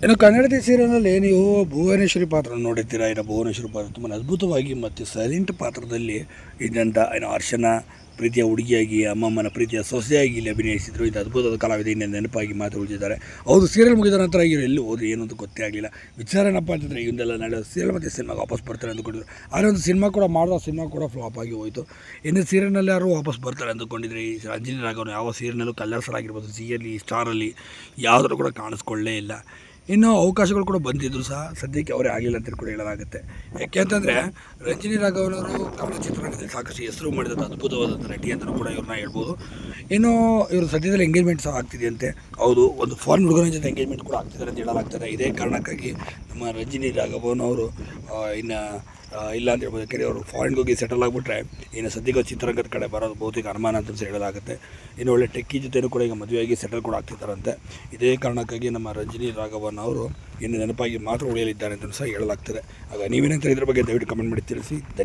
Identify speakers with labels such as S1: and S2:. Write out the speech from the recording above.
S1: ಇನ್ನು ಕನ್ನಡದ ಸೀರಿಯಲ್ನಲ್ಲಿ ನೀವು ಭುವನೇಶ್ವರಿ ಪಾತ್ರ ನೋಡಿರ್ತೀರಾ. ಇನ್ನು ಭುವನೇಶ್ವರಿ ಪಾತ್ರ ತುಂಬ ಅದ್ಭುತವಾಗಿ ಮತ್ತು ಸೈಲೆಂಟ್ ಪಾತ್ರದಲ್ಲಿ ಇದ್ದಂಥ ಅರ್ಶನ ಪ್ರೀತಿಯ ಹುಡುಗಿಯಾಗಿ ಅಮ್ಮಮ್ಮನ ಪ್ರೀತಿಯ ಸೊಸೆಯಾಗಿ ಇಲ್ಲಿ ಅಭಿನಯಿಸಿದರು. ಇದು ಅದ್ಭುತವಾದ ಕಲಾವಿದೆ ಇನ್ನೂ ನೆನಪಾಗಿ ಮಾತು ಉಳಿದಿದ್ದಾರೆ. ಹೌದು, ಸೀರಿಯಲ್ ಮುಗಿದ ನಂತರ ಇವರು ಎಲ್ಲಿ ಹೋದ್ರು ಏನು ಅಂತ ಗೊತ್ತೇ ಆಗಲಿಲ್ಲ. ವಿಚಾರ ಏನಪ್ಪ ಅಂತಂದರೆ ಇವನ್ನೆಲ್ಲ ನಾಳೆ ಸೀರಿಯಲ್ ಮತ್ತು ಸಿನಿಮಾಗೆ ವಾಪಸ್ ಬರ್ತಾರೆ ಅಂದ್ಕೊಂಡಿದ್ರು. ಆದರೆ ಒಂದು ಸಿನಿಮಾ ಕೂಡ ಮಾಡಿದ ಸಿನಿಮಾ ಕೂಡ ಫ್ಲಾಪ್ ಆಗಿ ಹೋಯಿತು. ಇನ್ನು ಸೀರಿಯಲ್ನಲ್ಲಿ ಯಾರು ವಾಪಸ್ ಬರ್ತಾರೆ ಅಂದ್ಕೊಂಡಿದ್ರೆ ಈ ರಂಜಿನಿ ರಾಘವನ್ ಯಾವ ಸೀರಿಯಲ್ನಲ್ಲೂ ಕಲ್ಲರ್ಸರಾಗಿರ್ಬೋದು, ಸಿಯಲ್ಲಿ ಸ್ಟಾರಲ್ಲಿ ಯಾವುದರೂ ಕೂಡ ಕಾಣಿಸ್ಕೊಳ್ಳೇ ಇಲ್ಲ. ಇನ್ನೂ ಅವಕಾಶಗಳು ಕೂಡ ಬಂದಿದ್ದರು ಸಹ ಸದ್ಯಕ್ಕೆ ಅವರೇ ಆಗಲಿಲ್ಲ ಅಂತ ಕೂಡ ಹೇಳಲಾಗುತ್ತೆ. ಯಾಕೆ ಅಂತಂದರೆ ರಂಜಿನಿ ರಾಘವನ್ ಅವರು ಕನ್ನಡ ಚಿತ್ರರಂಗದಲ್ಲಿ ಸಾಕಷ್ಟು ಹೆಸರು ಮಾಡಿದಂಥ ಅದ್ಭುತವಾದಂಥ ನಟಿ ಅಂತಲೂ ಕೂಡ ಇವ್ರನ್ನ ಹೇಳ್ಬೋದು. ಇನ್ನು ಇವರು ಸದ್ಯದಲ್ಲಿ ಎಂಗೇಜ್ಮೆಂಟ್ ಸಹ ಆಗ್ತಿದೆಯಂತೆ. ಹೌದು, ಒಂದು ಫಾರಿನ್ ಹುಡುಗನ ಜೊತೆ ಎಂಗೇಜ್ಮೆಂಟ್ ಕೂಡ ಆಗ್ತಿದ್ದಾರೆ ಅಂತ ಹೇಳಲಾಗ್ತದೆ. ಇದೇ ಕಾರಣಕ್ಕಾಗಿ ನಮ್ಮ ರಂಜಿನಿ ರಾಘವನ್ ಅವರು ಇನ್ನು ಇಲ್ಲ ಅಂತ ಹೇಳ್ಬೋದು. ಯಾಕೆಂದರೆ ಅವರು ಫಾರಿನ್ಗೆ ಹೋಗಿ ಸೆಟಲ್ ಆಗಿಬಿಟ್ರೆ ಇನ್ನು ಸದ್ಯಕ್ಕೆ ಚಿತ್ರರಂಗದ ಕಡೆ ಬರೋದು ಬಹುತೇಕ ಅನುಮಾನ ಅಂತ ಹೇಳಲಾಗುತ್ತೆ. ಇನ್ನು ಒಳ್ಳೆ ಟೆಕ್ಕಿ ಜೊತೆಯೂ ಕೂಡ ಈಗ ಮದುವೆಯಾಗಿ ಸೆಟಲ್ ಕೂಡ ಆಗ್ತಿದ್ದಾರಂತೆ. ಇದೇ ಕಾರಣಕ್ಕಾಗಿ ನಮ್ಮ ರಂಜಿನಿ ರಾಘವನ್ ಅವರು ಇನ್ನು ನೆನಪಾಗಿ ಮಾತ್ರ ಉಳಿಯಲಿದ್ದಾರೆ ಅಂತ ಸಹ ಹೇಳಲಾಗ್ತದೆ. ಆಗ ನೀವೇನಂತ ಇದ್ರ ಬಗ್ಗೆ ದಯವಿಟ್ಟು ಕಮೆಂಟ್ ಮಾಡಿ ತಿಳಿಸಿ. ಧನ್ಯವಾದ.